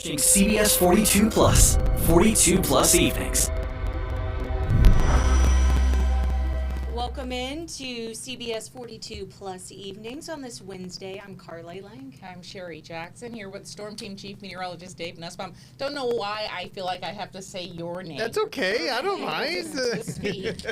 watching CBS 42 Plus, 42 Plus Evenings. Welcome in to CBS 42 Plus Evenings on this Wednesday. I'm Carly Lang. I'm Sherry Jackson here with Storm Team Chief Meteorologist Dave Nussbaum. Don't know why I feel like I have to say your name. That's okay. I don't mind. To speak.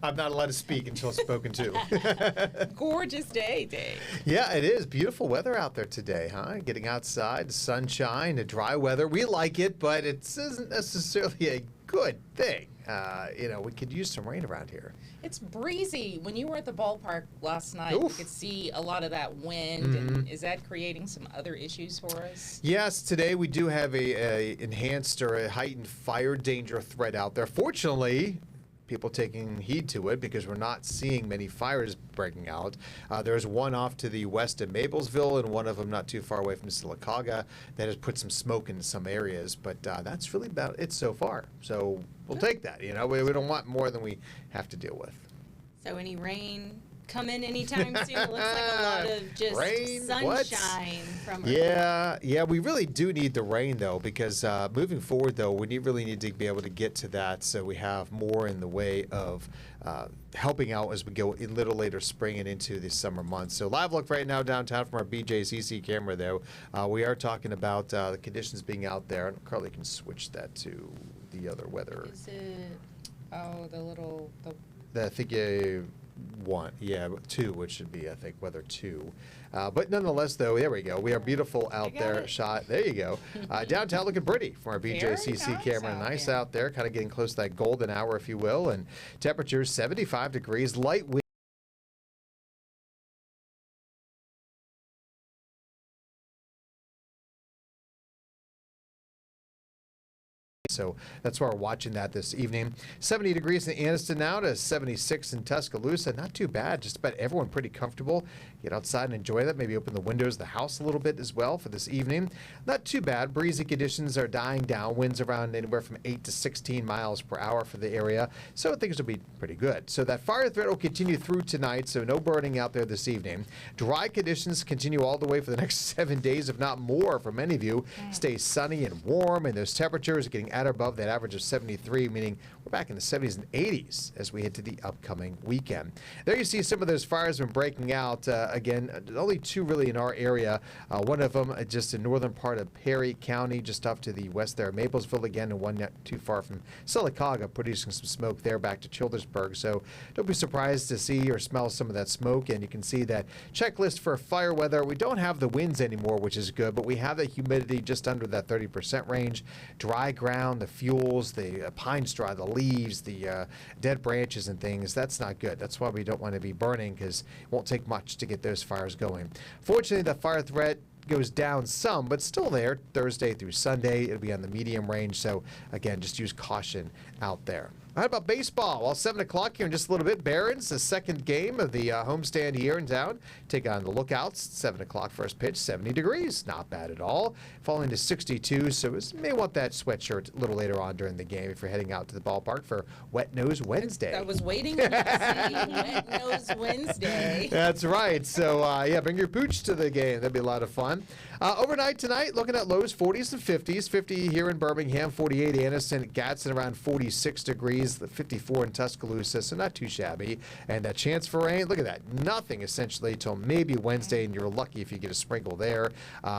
I'm not allowed to speak until spoken to. Gorgeous day, Dave. Yeah, it is. Beautiful weather out there today, huh? Getting outside, the sunshine, the dry weather. We like it, but it isn't necessarily a good thing. We could use some rain around here. It's breezy. When you were at the ballpark last night, Oof. you could see a lot of that wind. And is that creating some other issues for us? Yes, today we do have a enhanced or a heightened fire danger threat out there. Fortunately, people taking heed to it because we're not seeing many fires breaking out. There's one off to the west of Maplesville and one of them not too far away from Sylacauga that has put some smoke in some areas, but that's really about it so far. So we'll take that. We don't want more than we have to deal with. So any rain coming anytime soon? It looks like a lot of just Rain? sunshine from Yeah, we really do need the rain, though, because moving forward, though, we really need to be able to get to that so we have more in the way of helping out as we go a little later spring and into the summer months. So live look right now downtown from our BJCC camera, though. We are talking about the conditions being out there. And Carly can switch that to the other weather. Is it? Oh, I think two, which should be, I think, weather 2. But nonetheless, though, there we go. We are beautiful out there. it. Shot. There you go. Downtown looking pretty from our BJCC nice camera. out Nice there. out there, kind of getting close to that golden hour, if you will. And temperatures 75 degrees, light wind. So that's why we're watching that this evening. 70 degrees in Anniston now to 76 in Tuscaloosa. Not too bad. Just about everyone pretty comfortable. Get outside and enjoy that. Maybe open the windows of the house a little bit as well for this evening. Not too bad. Breezy conditions are dying down. Winds around anywhere from 8 to 16 miles per hour for the area. So things will be pretty good. So that fire threat will continue through tonight. So no burning out there this evening. Dry conditions continue all the way for the next 7 days, if not more for many of you. Stay sunny and warm, and those temperatures are getting at or above that average of 73, meaning we're back in the 70s and 80s as we head to the upcoming weekend. There you see some of those fires have been breaking out. Again, only 2 really in our area. One of them just in northern part of Perry County, just off to the west there, Maplesville again, and one not too far from Sylacauga, producing some smoke there back to Childersburg. So don't be surprised to see or smell some of that smoke. And you can see that checklist for fire weather. We don't have the winds anymore, which is good, but we have the humidity just under that 30% range. Dry ground, the fuels, the pine straw, the leaves, the dead branches and things. That's not good. That's why we don't want to be burning, because it won't take much to get those fires going. Fortunately, the fire threat goes down some, but still there Thursday through Sunday. It'll be on the medium range. So again, just use caution out there. How about baseball? Well, 7 o'clock here in just a little bit. Barons, the second game of the homestand here in town. Take on the Lookouts. 7 o'clock first pitch, 70 degrees. Not bad at all. Falling to 62, so you may want that sweatshirt a little later on during the game if you're heading out to the ballpark for Wet Nose Wednesday. I was waiting to see Wet Nose Wednesday. That's right. So, bring your pooch to the game. That'd be a lot of fun. Overnight tonight, looking at lows 40s and 50s. 50 here in Birmingham, 48 Anniston, Gadsden around 46 degrees. 54 in Tuscaloosa, so not too shabby. And that chance for rain, look at that. Nothing essentially till maybe Wednesday, and you're lucky if you get a sprinkle there.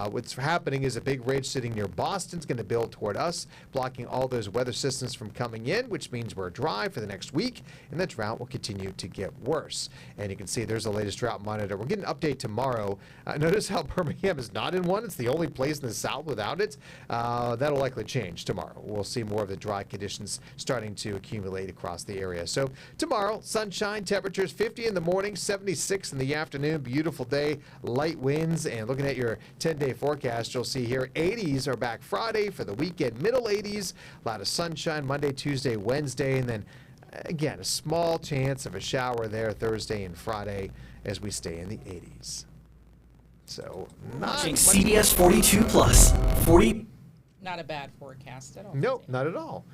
What's happening is a big ridge sitting near Boston's going to build toward us, blocking all those weather systems from coming in, which means we're dry for the next week, and the drought will continue to get worse. And you can see there's the latest drought monitor. We're getting an update tomorrow. Notice how Birmingham is not in one. It's the only place in the south without it. That'll likely change tomorrow. We'll see more of the dry conditions starting to accumulate across the area. So tomorrow, sunshine, temperatures 50 in the morning, 76 in the afternoon. Beautiful day, light winds, and looking at your 10-day forecast, you'll see here 80s are back Friday for the weekend, middle 80s, a lot of sunshine Monday, Tuesday, Wednesday, and then again, a small chance of a shower there Thursday and Friday as we stay in the 80s. So not Watching much. CBS 42 Plus, 40. Not a bad forecast at all. Nope, not at all.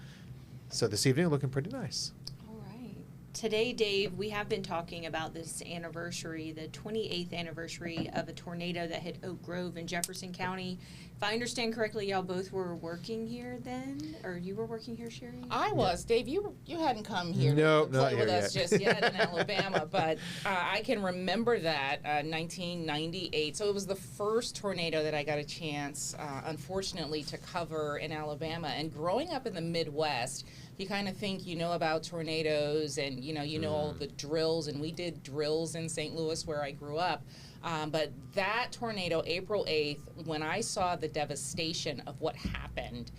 So this evening, looking pretty nice. All right. Today, Dave, we have been talking about this anniversary, the 28th anniversary of a tornado that hit Oak Grove in Jefferson County. If I understand correctly, y'all both were working here then, or you were working here, Sherry? I was. Dave, you hadn't come here Nope, to not play with here us yet. just yet in Alabama, but I can remember that 1998. So it was the first tornado that I got a chance, unfortunately, to cover in Alabama. And growing up in the Midwest, you kind of think you know about tornadoes and you know all the drills, and we did drills in St. Louis where I grew up. But that tornado, April 8th, when I saw the devastation of what happened,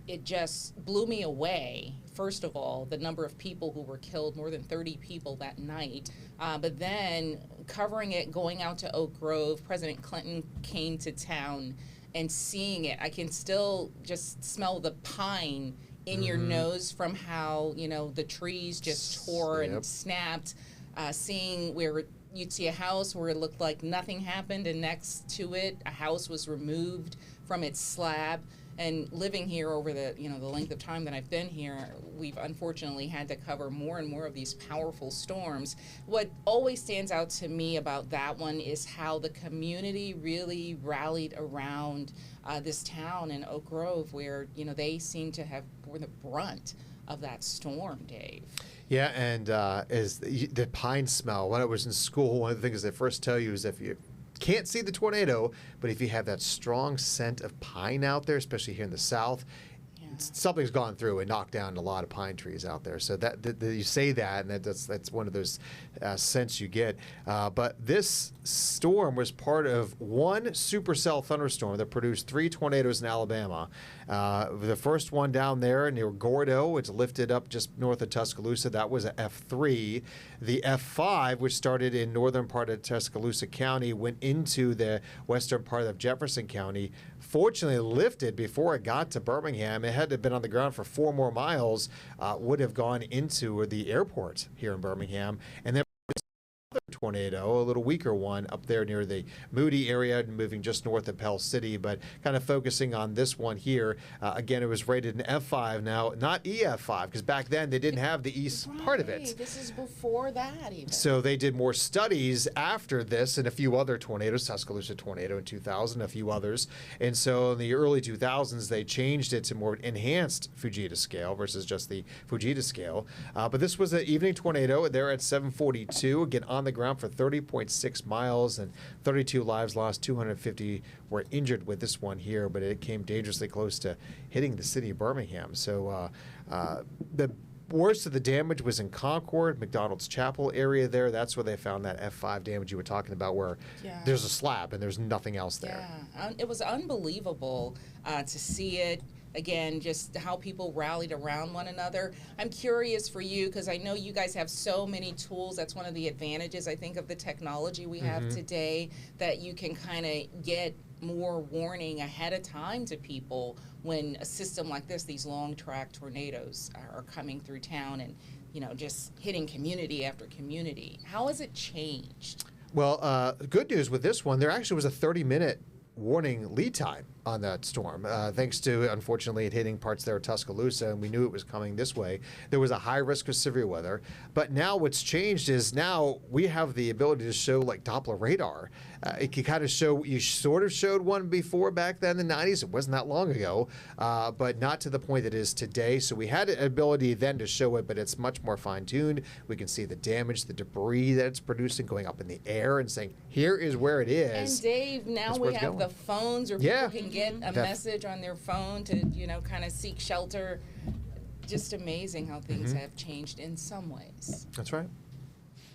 it just blew me away. First of all, the number of people who were killed, more than 30 people that night. But then covering it, going out to Oak Grove, President Clinton came to town, and seeing it, I can still just smell the pine in your nose from how, the trees just tore and snapped. Seeing where you'd see a house where it looked like nothing happened, and next to it, a house was removed from its slab. And living here over the length of time that I've been here, we've unfortunately had to cover more and more of these powerful storms. What always stands out to me about that one is how the community really rallied around this town in Oak Grove, where they seem to have borne the brunt of that storm, Dave. Yeah, and is the pine smell. When I was in school, one of the things they first tell you is if you can't see the tornado, but if you have that strong scent of pine out there, especially here in the South, something's gone through and knocked down a lot of pine trees out there. So that you say that, and that's one of those scents you get. But this storm was part of one supercell thunderstorm that produced 3 tornadoes in Alabama. The first one down there near Gordo, it's lifted up just north of Tuscaloosa. That was a F3. The F5, which started in northern part of Tuscaloosa County, went into the western part of Jefferson County. Fortunately, lifted before it got to Birmingham. It had to have been on the ground for 4 more miles, would have gone into the airport here in Birmingham. And then tornado, a little weaker one up there near the Moody area, moving just north of Pell City, but kind of focusing on this one here. Again, it was rated an F5 now, not EF5, because back then they didn't have the east part of it. This is before that even. So they did more studies after this and a few other tornadoes, Tuscaloosa tornado in 2000, a few others. And so in the early 2000s, they changed it to more enhanced Fujita scale versus just the Fujita scale. But this was an evening tornado. They're at 742, again on the ground for 30.6 miles, and 32 lives lost, 250 were injured with this one here, but it came dangerously close to hitting the city of Birmingham. So the worst of the damage was in Concord, McDonald's Chapel area there. That's where they found that F5 damage you were talking about, where there's a slab and there's nothing else there. Yeah, it was unbelievable to see it. Again, just how people rallied around one another. I'm curious for you, because I know you guys have so many tools. That's one of the advantages, I think, of the technology we have today, that you can kind of get more warning ahead of time to people when a system like this, these long track tornadoes are coming through town and, just hitting community after community. How has it changed? Well, good news with this one, there actually was a 30-minute warning lead time on that storm, thanks to, unfortunately, it hitting parts there of Tuscaloosa, and we knew it was coming this way. There was a high risk of severe weather, but now what's changed is now we have the ability to show like Doppler radar. It can kind of show, you sort of showed one before back then in the 90s, it wasn't that long ago, but not to the point it is today. So we had an ability then to show it, but it's much more fine-tuned. We can see the damage, the debris that it's producing going up in the air and saying, here is where it is. And Dave, now we have the phones where people can get a message on their phone to, kind of seek shelter. Just amazing how things have changed in some ways. That's right.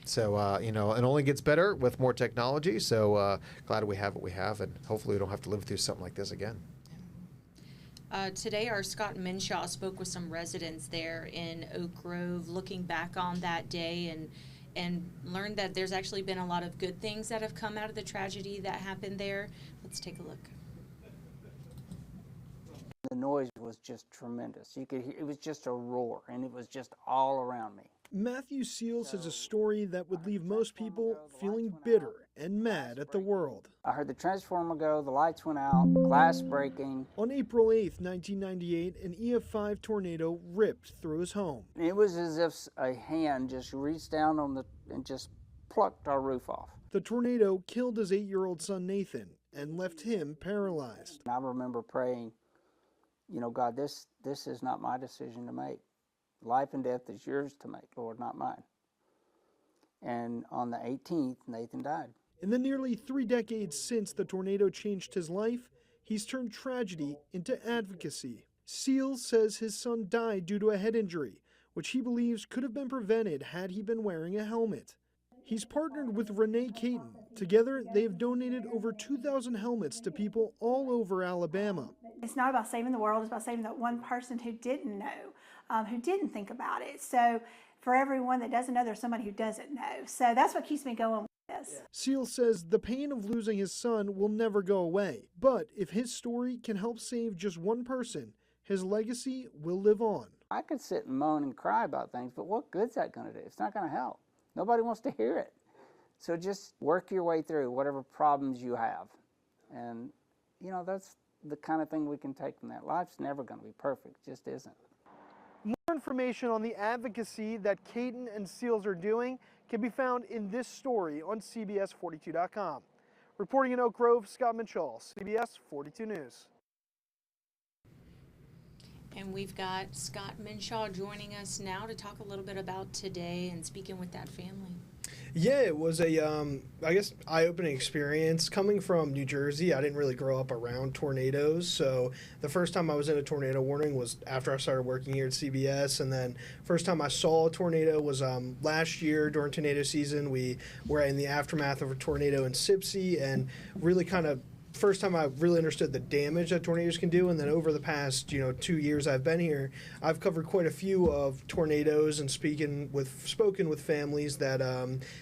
So, it only gets better with more technology. So glad we have what we have, and hopefully we don't have to live through something like this again. Today, our Scott Minshaw spoke with some residents there in Oak Grove, looking back on that day and learned that there's actually been a lot of good things that have come out of the tragedy that happened there. Let's take a look. The noise was just tremendous. You could hear, it was just a roar, and it was just all around me. Matthew Seals has a story that would leave most people feeling bitter and mad at the world. I heard the transformer go, the lights went out, glass breaking. On April 8th, 1998, an EF5 tornado ripped through his home. It was as if a hand just reached down and just plucked our roof off. The tornado killed his 8-year-old son Nathan and left him paralyzed. I remember praying, God, this is not my decision to make. Life and death is yours to make, Lord, not mine. And on the 18th, Nathan died. In the nearly 3 decades since the tornado changed his life, he's turned tragedy into advocacy. Seals says his son died due to a head injury, which he believes could have been prevented had he been wearing a helmet. He's partnered with Renee Caton. Together, they have donated over 2,000 helmets to people all over Alabama. It's not about saving the world, it's about saving that one person who didn't know, who didn't think about it. So for everyone that doesn't know, there's somebody who doesn't know. So that's what keeps me going with this. Seal says the pain of losing his son will never go away. But if his story can help save just one person, his legacy will live on. I could sit and moan and cry about things, but what good's that going to do? It's not going to help. Nobody wants to hear it. So just work your way through whatever problems you have. And, that's the kind of thing we can take from that. Life's never going to be perfect, it just isn't. More information on the advocacy that Caton and Seals are doing can be found in this story on CBS42.com. Reporting in Oak Grove, Scott Minchall, CBS 42 News. And we've got Scott Minshaw joining us now to talk a little bit about today and speaking with that family. Yeah, it was a, eye-opening experience. Coming from New Jersey, I didn't really grow up around tornadoes, so the first time I was in a tornado warning was after I started working here at CBS, and then first time I saw a tornado was last year during tornado season. We were in the aftermath of a tornado in Sipsey, and really kind of first time I really understood the damage that tornadoes can do. And then over the past 2 years I've been here, I've covered quite a few of tornadoes and spoken with families that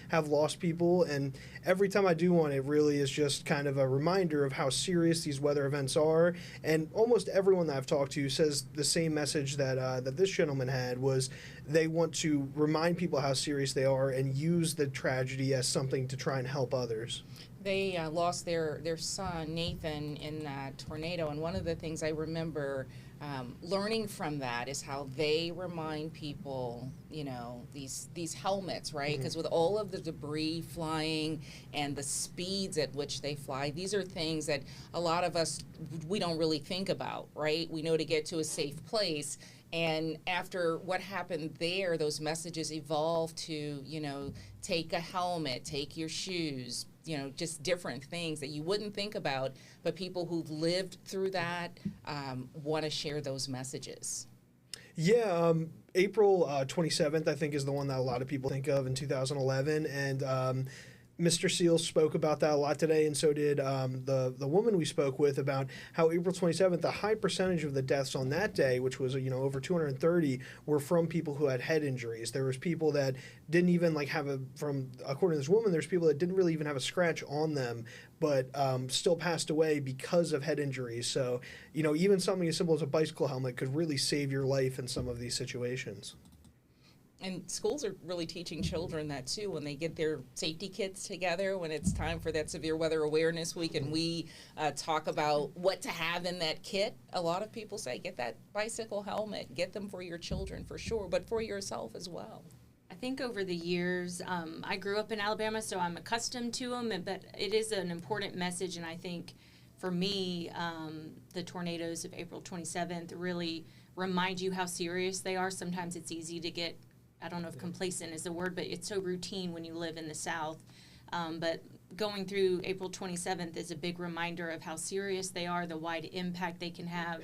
have lost people. And every time I do one, it really is just kind of a reminder of how serious these weather events are. And almost everyone that I've talked to says the same message that this gentleman had, was they want to remind people how serious they are and use the tragedy as something to try and help others. They lost their son, Nathan, in that tornado. And one of the things I remember learning from that is how they remind people, these helmets, right? Because with all of the debris flying and the speeds at which they fly, these are things that a lot of us, we don't really think about, right? We know to get to a safe place. And after what happened there, those messages evolved to, take a helmet, take your shoes, just different things that you wouldn't think about, but people who've lived through that want to share those messages. Yeah, April 27th, I think, is the one that a lot of people think of in 2011, and Mr. Seals spoke about that a lot today, and so did the woman we spoke with, about how April 27th, a high percentage of the deaths on that day, which was over 230, were from people who had head injuries. There was people that didn't even according to this woman, there's people that didn't really even have a scratch on them, but still passed away because of head injuries. So, even something as simple as a bicycle helmet could really save your life in some of these situations. And schools are really teaching children that too, when they get their safety kits together, when it's time for that Severe Weather Awareness Week, and we talk about what to have in that kit. A lot of people say, get that bicycle helmet, get them for your children for sure, but for yourself as well. I think over the years, I grew up in Alabama, so I'm accustomed to them, but it is an important message, and I think for me, the tornadoes of April 27th really remind you how serious they are. Sometimes it's easy to get, I don't know if complacent is the word, but it's so routine when you live in the South. But going through April 27th is a big reminder of how serious they are, the wide impact they can have,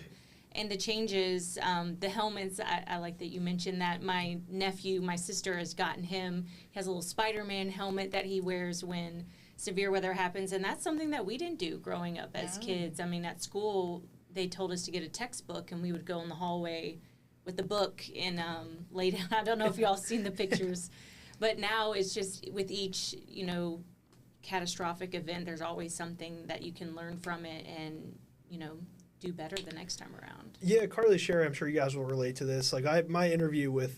and the changes. The helmets, I like that you mentioned that. My nephew, my sister has gotten him. He has a little Spider-Man helmet that he wears when severe weather happens, and that's something that we didn't do growing up as kids. I mean, at school, they told us to get a textbook, and we would go in the hallway with the book and lay down. I don't know if y'all seen the pictures, but now it's just with each, catastrophic event, there's always something that you can learn from it and, do better the next time around. Yeah, Carly Sherry, I'm sure you guys will relate to this. My interview with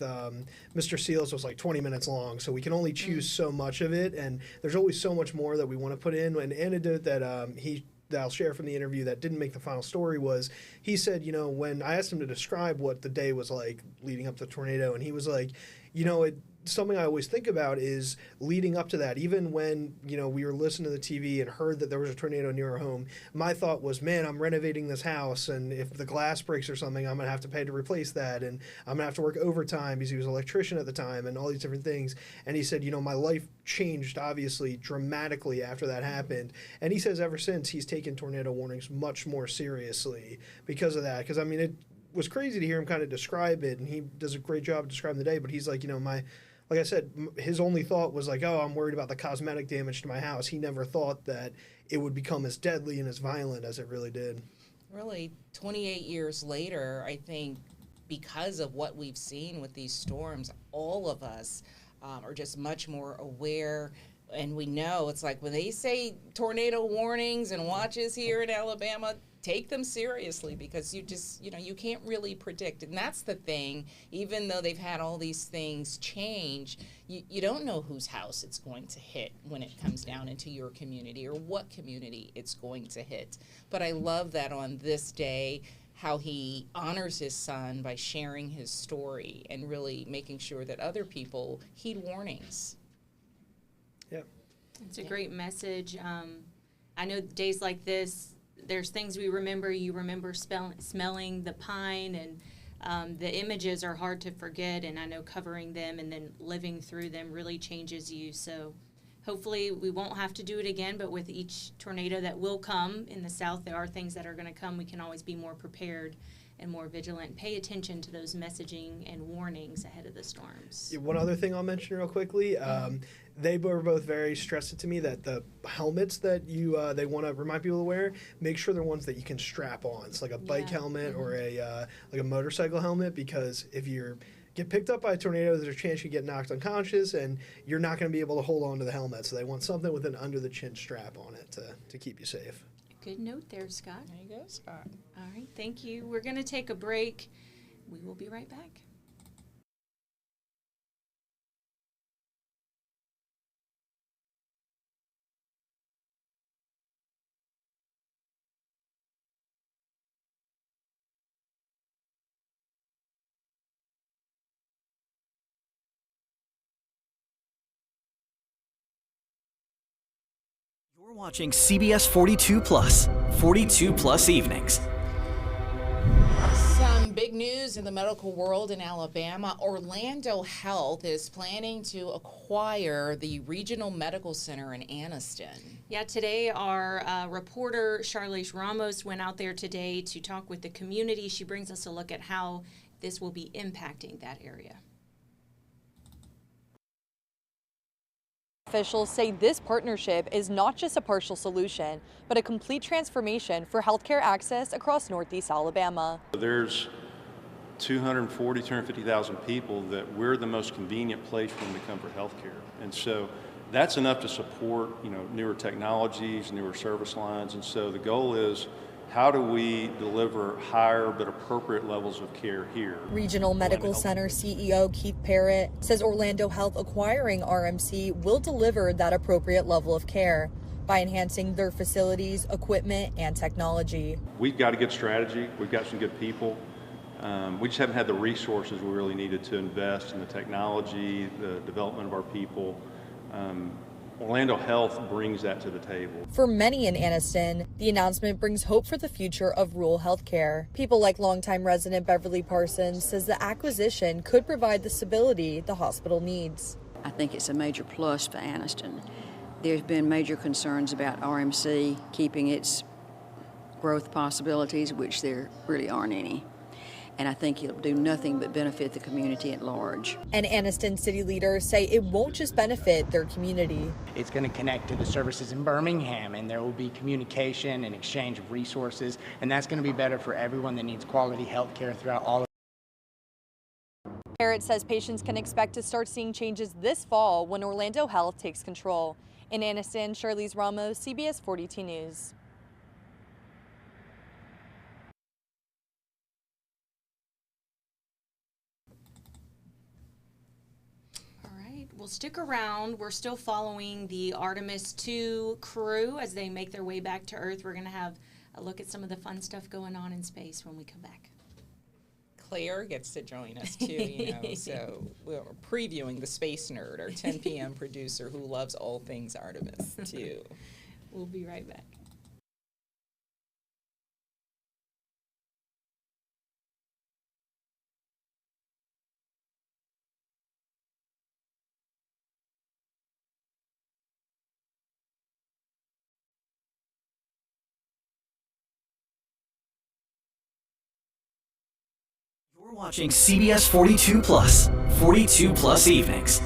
Mr. Seals was 20 minutes long, so we can only choose so much of it, and there's always so much more that we want to put in. An anecdote that that I'll share from the interview that didn't make the final story was, he said, when I asked him to describe what the day was like leading up to the tornado, and he was like, something I always think about is leading up to that. Even when, we were listening to the TV and heard that there was a tornado near our home, my thought was, man, I'm renovating this house, and if the glass breaks or something, I'm going to have to pay to replace that, and I'm going to have to work overtime because he was an electrician at the time, and all these different things. And he said, my life changed, obviously, dramatically after that happened. And he says ever since, he's taken tornado warnings much more seriously because of that. Because, it was crazy to hear him kind of describe it, and he does a great job of describing the day, but he's like, like I said, his only thought was like, oh, I'm worried about the cosmetic damage to my house. He never thought that it would become as deadly and as violent as it really did. Really, 28 years later, I think because of what we've seen with these storms, all of us are just much more aware. And we know it's like when they say tornado warnings and watches here in Alabama, take them seriously, because you just, you can't really predict. And that's the thing, even though they've had all these things change, you don't know whose house it's going to hit when it comes down into your community or what community it's going to hit. But I love that on this day, how he honors his son by sharing his story and really making sure that other people heed warnings. Yeah. It's a great message. I know days like this, there's things we remember. You remember smelling the pine, and the images are hard to forget, and I know covering them and then living through them really changes you. So hopefully we won't have to do it again, but with each tornado that will come in the South, there are things that are going to come. We can always be more prepared and more vigilant. Pay attention to those messaging and warnings ahead of the storms. One other thing I'll mention real quickly, they were both very stressed to me that the helmets that they want to remind people to wear, make sure they're ones that you can strap on. It's like a bike helmet or like a motorcycle helmet, because if you get picked up by a tornado, there's a chance you get knocked unconscious, and you're not going to be able to hold on to the helmet. So they want something with an under the chin strap on it to keep you safe. Good note there, Scott. There you go, Scott. All right, thank you. We're going to take a break. We will be right back. You're watching CBS 42 Plus, 42 Plus Evenings. Some big news in the medical world in Alabama. Orlando Health is planning to acquire the Regional Medical Center in Anniston. Yeah, today our reporter Charlize Ramos went out there today to talk with the community. She brings us a look at how this will be impacting that area. Officials say this partnership is not just a partial solution, but a complete transformation for healthcare access across Northeast Alabama. There's 250,000 people that we're the most convenient place for them to come for healthcare. And so that's enough to support, newer technologies, newer service lines. And so the goal is, how do we deliver higher but appropriate levels of care here? Regional Medical Center CEO Keith Parrott says Orlando Health acquiring RMC will deliver that appropriate level of care by enhancing their facilities, equipment, and technology. We've got a good strategy. We've got some good people. We just haven't had the resources we really needed to invest in the technology, the development of our people. Orlando Health brings that to the table. For many in Anniston, the announcement brings hope for the future of rural health care. People like longtime resident Beverly Parsons says the acquisition could provide the stability the hospital needs. I think it's a major plus for Anniston. There's been major concerns about RMC keeping its growth possibilities, which there really aren't any. And I think it'll do nothing but benefit the community at large. And Anniston city leaders say it won't just benefit their community. It's going to connect to the services in Birmingham, and there will be communication and exchange of resources, and that's going to be better for everyone that needs quality health care throughout all of. Parrott says patients can expect to start seeing changes this fall when Orlando Health takes control. In Anniston, Charlize Ramos, CBS 42 News. Well, stick around. We're still following the Artemis 2 crew as they make their way back to Earth. We're going to have a look at some of the fun stuff going on in space when we come back. Claire gets to join us too, you know, so we're previewing the space nerd, our 10 p.m. producer who loves all things Artemis too. We'll be right back. You're watching CBS 42 Plus, 42 Plus Evenings.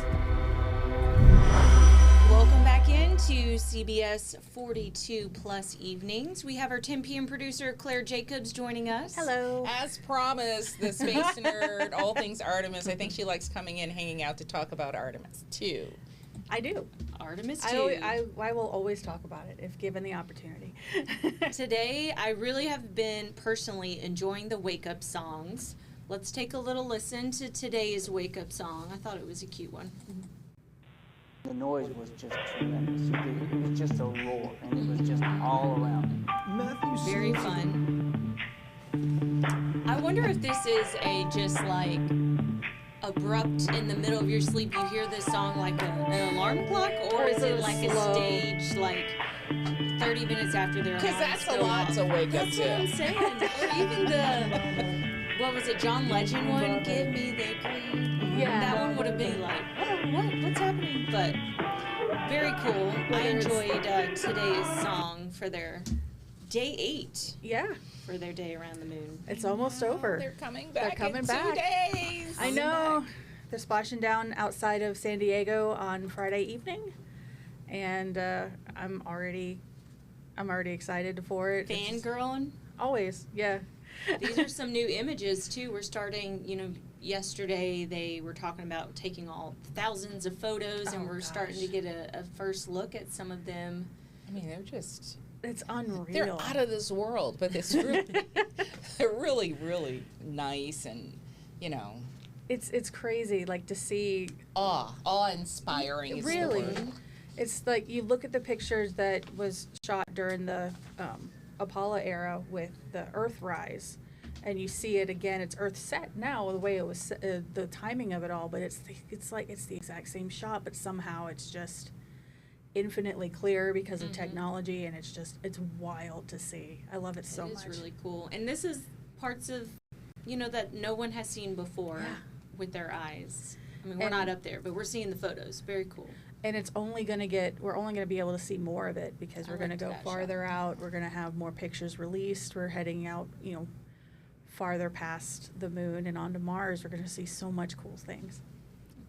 Welcome back into CBS 42 Plus Evenings. We have our 10 p.m. producer, Claire Jacobs, joining us. Hello. As promised, the space nerd, all things Artemis. I think she likes coming in, hanging out to talk about Artemis too. I do. Artemis too. I will always talk about it if given the opportunity. Today, I really have been personally enjoying the wake-up songs. Let's take a little listen to today's wake-up song. I thought it was a cute one. The noise was just tremendous. It was just a roar, and it was just all around. Matthew Very Seals- fun. I wonder if this is a just like abrupt in the middle of your sleep. You hear this song like an alarm clock, or is it like a stage like 30 minutes after their Because alarms that's a go lot off? to wake up That's what I'm to. saying. Or even the what was it, John Legend one? Give me the green. Yeah. That one would have been like, oh, what's happening? But very cool. I enjoyed today's song for their day 8. Yeah. For their day around the moon. It's almost over. They're coming back. They're coming in back. 2 days. I know. They're splashing down outside of San Diego on Friday evening, and I'm already excited for it. It's just- Fangirling. Always, yeah. These are some new images too. We're starting, yesterday they were talking about taking all thousands of photos, and we're starting to get a first look at some of them. I mean, they're just, It's unreal. they're out of this world, but it's really, they're really, really nice and, It's crazy, like to see. Awe-inspiring is the Really, word. it's like you look at the pictures that was shot during the Apollo era with the Earthrise, and you see it again. It's Earth set now, the way it was, the timing of it all. But it's the exact same shot, but somehow it's just infinitely clear because of technology, and it's wild to see. I love it so much. It's really cool, and this is parts of, that no one has seen before with their eyes. I mean, we're not up there, but we're seeing the photos. Very cool. And we're only going to be able to see more of it because we're going to go farther out. We're going to have more pictures released. We're heading out, farther past the moon and onto Mars. We're going to see so much cool things.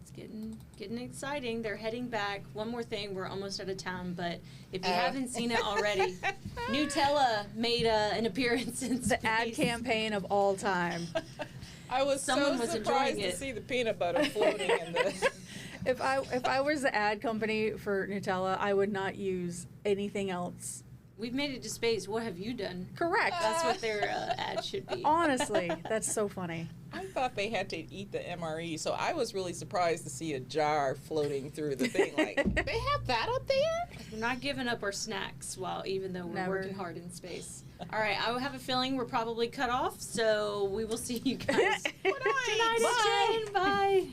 It's getting exciting. They're heading back. One more thing, we're almost out of time, but if you haven't seen it already, Nutella made an appearance in The ad campaign of all time. I was Someone so was surprised enjoying to it. see the peanut butter floating in the... If I was the ad company for Nutella, I would not use anything else. We've made it to space. What have you done? Correct. That's what their ad should be. Honestly, that's so funny. I thought they had to eat the MRE, so I was really surprised to see a jar floating through the thing. Like, they have that up there? We're not giving up our snacks, even though we're Never. working hard in space. All right, I have a feeling we're probably cut off, so we will see you guys tonight at 10. Bye.